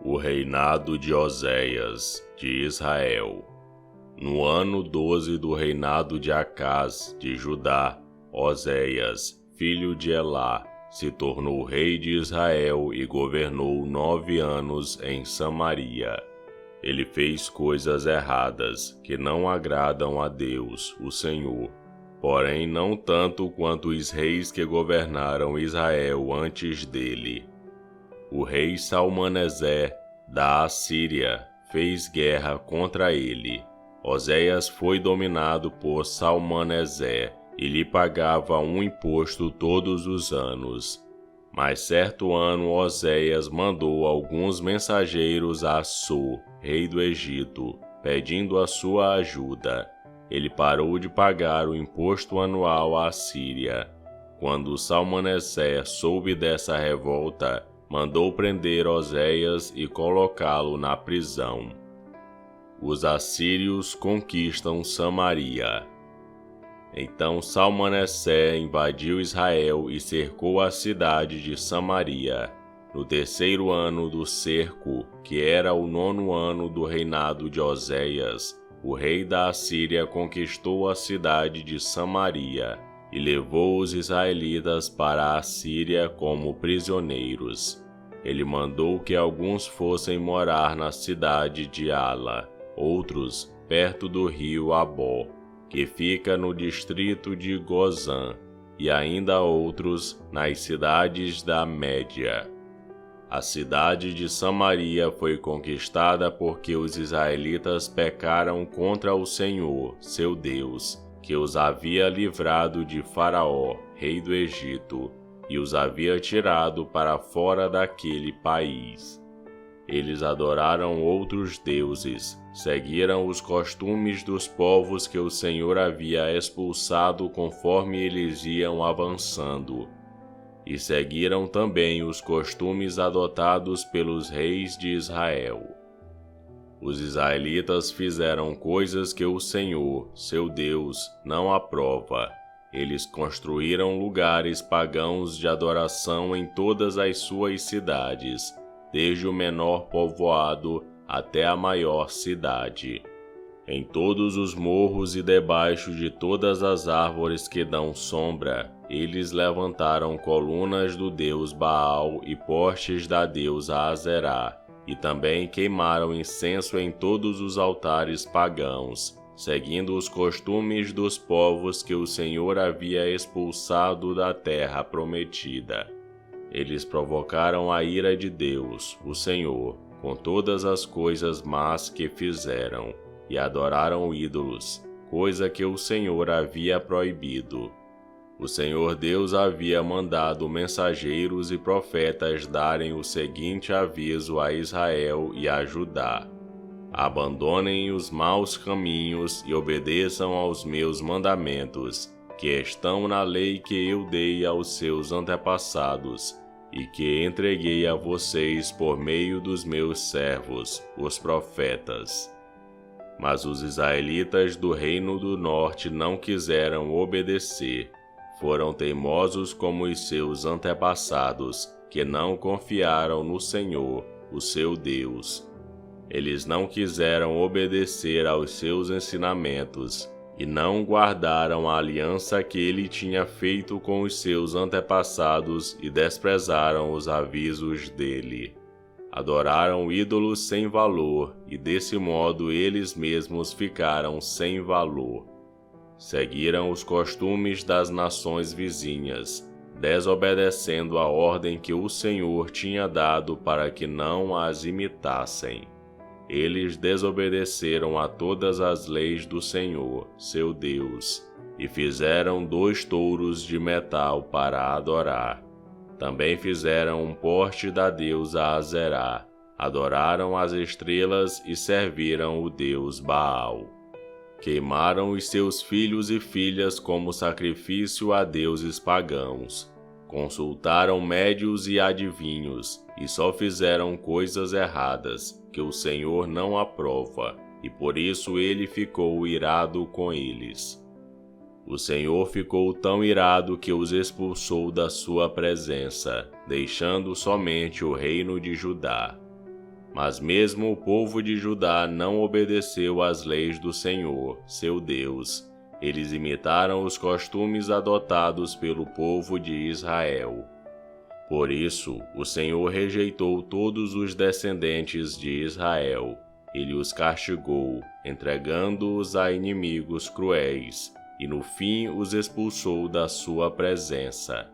O reinado de Oséias, de Israel. No ano 12 do reinado de Acaz, de Judá, Oséias, filho de Elá, se tornou rei de Israel e governou 9 anos em Samaria. Ele fez coisas erradas, que não agradam a Deus, o Senhor, porém não tanto quanto os reis que governaram Israel antes dele. O rei Salmaneser, da Assíria, fez guerra contra ele. Oséias foi dominado por Salmaneser e lhe pagava um imposto todos os anos. Mas certo ano Oséias mandou alguns mensageiros a Assur, rei do Egito, pedindo a sua ajuda. Ele parou de pagar o imposto anual à Síria. Quando Salmaneser soube dessa revolta, mandou prender Oséias e colocá-lo na prisão. Os assírios conquistam Samaria. Então Salmaneser invadiu Israel e cercou a cidade de Samaria. No 3º ano do cerco, que era o 9º ano do reinado de Oséias, o rei da Assíria conquistou a cidade de Samaria e levou os israelitas para a Assíria como prisioneiros. Ele mandou que alguns fossem morar na cidade de Ala, outros perto do rio Abó, que fica no distrito de Gozã, e ainda outros nas cidades da Média. A cidade de Samaria foi conquistada porque os israelitas pecaram contra o Senhor, seu Deus, que os havia livrado de Faraó, rei do Egito, e os havia tirado para fora daquele país. Eles adoraram outros deuses, seguiram os costumes dos povos que o Senhor havia expulsado conforme eles iam avançando, e seguiram também os costumes adotados pelos reis de Israel. Os israelitas fizeram coisas que o Senhor, seu Deus, não aprova. Eles construíram lugares pagãos de adoração em todas as suas cidades, desde o menor povoado até a maior cidade. Em todos os morros e debaixo de todas as árvores que dão sombra, eles levantaram colunas do deus Baal e postes da deusa Azerá, e também queimaram incenso em todos os altares pagãos, seguindo os costumes dos povos que o Senhor havia expulsado da terra prometida. Eles provocaram a ira de Deus, o Senhor, com todas as coisas más que fizeram, e adoraram ídolos, coisa que o Senhor havia proibido. O Senhor Deus havia mandado mensageiros e profetas darem o seguinte aviso a Israel e a Judá: abandonem os maus caminhos e obedeçam aos meus mandamentos, que estão na lei que eu dei aos seus antepassados, e que entreguei a vocês por meio dos meus servos, os profetas. Mas os israelitas do reino do norte não quiseram obedecer. Foram teimosos como os seus antepassados, que não confiaram no Senhor, o seu Deus. Eles não quiseram obedecer aos seus ensinamentos e não guardaram a aliança que ele tinha feito com os seus antepassados e desprezaram os avisos dele. Adoraram ídolos sem valor e desse modo eles mesmos ficaram sem valor. Seguiram os costumes das nações vizinhas, desobedecendo a ordem que o Senhor tinha dado para que não as imitassem. Eles desobedeceram a todas as leis do Senhor, seu Deus, e fizeram 2 touros de metal para adorar. Também fizeram um poste da deusa Azerá, adoraram as estrelas e serviram o deus Baal. Queimaram os seus filhos e filhas como sacrifício a deuses pagãos. Consultaram médios e adivinhos, e só fizeram coisas erradas, que o Senhor não aprova, e por isso ele ficou irado com eles. O Senhor ficou tão irado que os expulsou da sua presença, deixando somente o reino de Judá. Mas mesmo o povo de Judá não obedeceu às leis do Senhor, seu Deus. Eles imitaram os costumes adotados pelo povo de Israel. Por isso, o Senhor rejeitou todos os descendentes de Israel. Ele os castigou, entregando-os a inimigos cruéis, e no fim os expulsou da sua presença.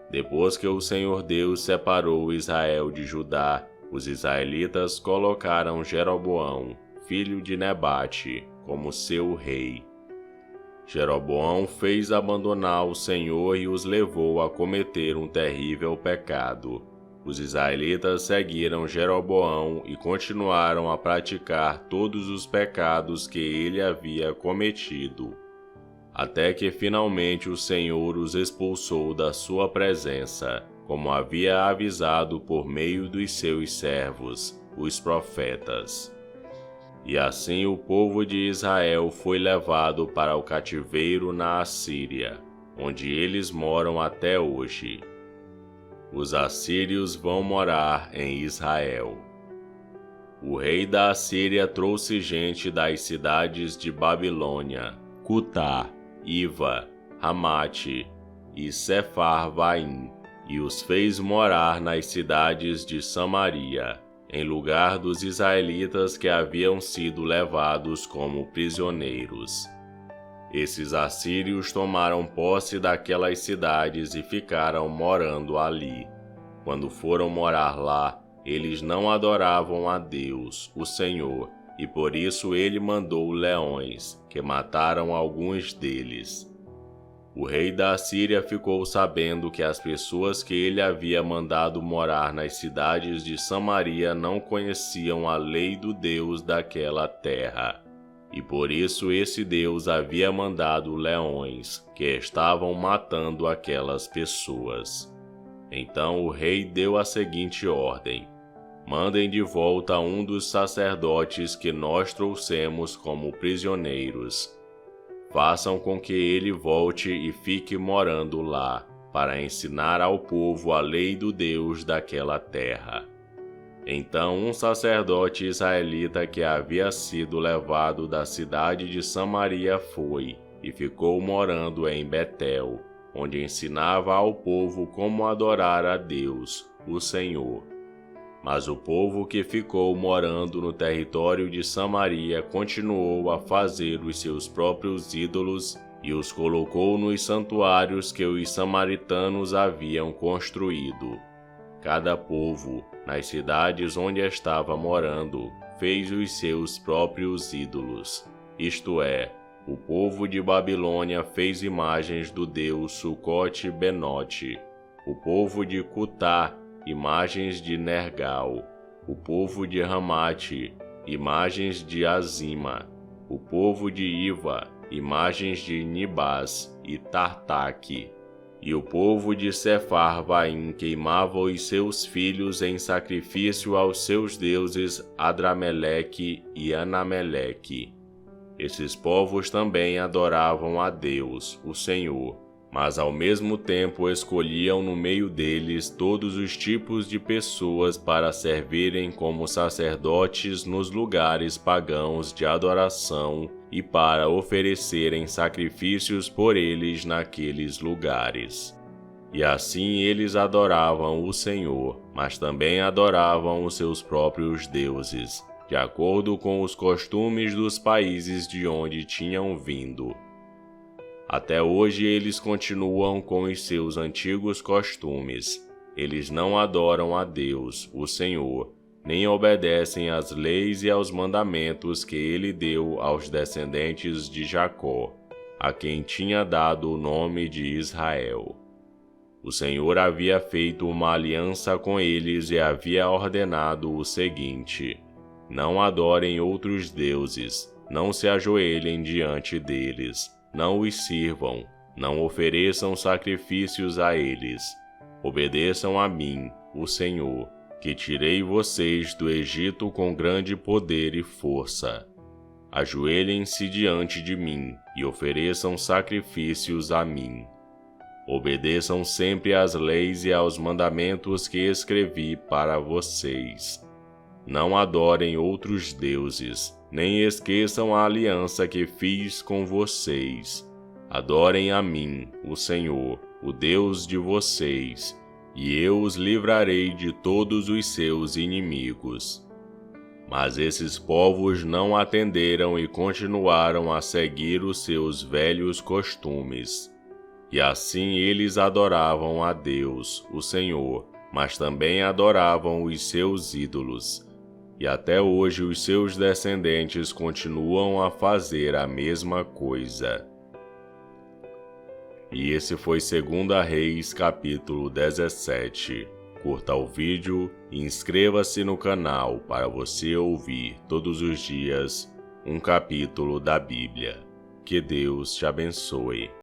Depois que o Senhor Deus separou Israel de Judá, os israelitas colocaram Jeroboão, filho de Nebate, como seu rei. Jeroboão fez abandonar o Senhor e os levou a cometer um terrível pecado. Os israelitas seguiram Jeroboão e continuaram a praticar todos os pecados que ele havia cometido, até que finalmente o Senhor os expulsou da sua presença, como havia avisado por meio dos seus servos, os profetas. E assim o povo de Israel foi levado para o cativeiro na Assíria, onde eles moram até hoje. Os assírios vão morar em Israel. O rei da Assíria trouxe gente das cidades de Babilônia, Cutá, Iva, Ramate e Sefarvaim, e os fez morar nas cidades de Samaria, em lugar dos israelitas que haviam sido levados como prisioneiros. Esses assírios tomaram posse daquelas cidades e ficaram morando ali. Quando foram morar lá, eles não adoravam a Deus, o Senhor, e por isso ele mandou leões, que mataram alguns deles. O rei da Assíria ficou sabendo que as pessoas que ele havia mandado morar nas cidades de Samaria não conheciam a lei do Deus daquela terra. E por isso esse Deus havia mandado leões, que estavam matando aquelas pessoas. Então o rei deu a seguinte ordem: mandem de volta um dos sacerdotes que nós trouxemos como prisioneiros. Façam com que ele volte e fique morando lá, para ensinar ao povo a lei do Deus daquela terra. Então um sacerdote israelita que havia sido levado da cidade de Samaria foi e ficou morando em Betel, onde ensinava ao povo como adorar a Deus, o Senhor. Mas o povo que ficou morando no território de Samaria continuou a fazer os seus próprios ídolos e os colocou nos santuários que os samaritanos haviam construído. Cada povo, nas cidades onde estava morando, fez os seus próprios ídolos. Isto é, o povo de Babilônia fez imagens do deus Sucote-Benote, o povo de Cutá, imagens de Nergal, o povo de Ramate, imagens de Azima, o povo de Iva, imagens de Nibás e Tartaque, e o povo de Sefarvaim queimava os seus filhos em sacrifício aos seus deuses Adrameleque e Anameleque. Esses povos também adoravam a Deus, o Senhor, mas ao mesmo tempo escolhiam no meio deles todos os tipos de pessoas para servirem como sacerdotes nos lugares pagãos de adoração e para oferecerem sacrifícios por eles naqueles lugares. E assim eles adoravam o Senhor, mas também adoravam os seus próprios deuses, de acordo com os costumes dos países de onde tinham vindo. Até hoje eles continuam com os seus antigos costumes. Eles não adoram a Deus, o Senhor, nem obedecem às leis e aos mandamentos que ele deu aos descendentes de Jacó, a quem tinha dado o nome de Israel. O Senhor havia feito uma aliança com eles e havia ordenado o seguinte: não adorem outros deuses, não se ajoelhem diante deles. Não os sirvam, não ofereçam sacrifícios a eles. Obedeçam a mim, o Senhor, que tirei vocês do Egito com grande poder e força. Ajoelhem-se diante de mim e ofereçam sacrifícios a mim. Obedeçam sempre às leis e aos mandamentos que escrevi para vocês. Não adorem outros deuses, nem esqueçam a aliança que fiz com vocês. Adorem a mim, o Senhor, o Deus de vocês, e eu os livrarei de todos os seus inimigos. Mas esses povos não atenderam e continuaram a seguir os seus velhos costumes. E assim eles adoravam a Deus, o Senhor, mas também adoravam os seus ídolos. E até hoje os seus descendentes continuam a fazer a mesma coisa. E esse foi 2 Reis, capítulo 17. Curta o vídeo e inscreva-se no canal para você ouvir todos os dias um capítulo da Bíblia. Que Deus te abençoe.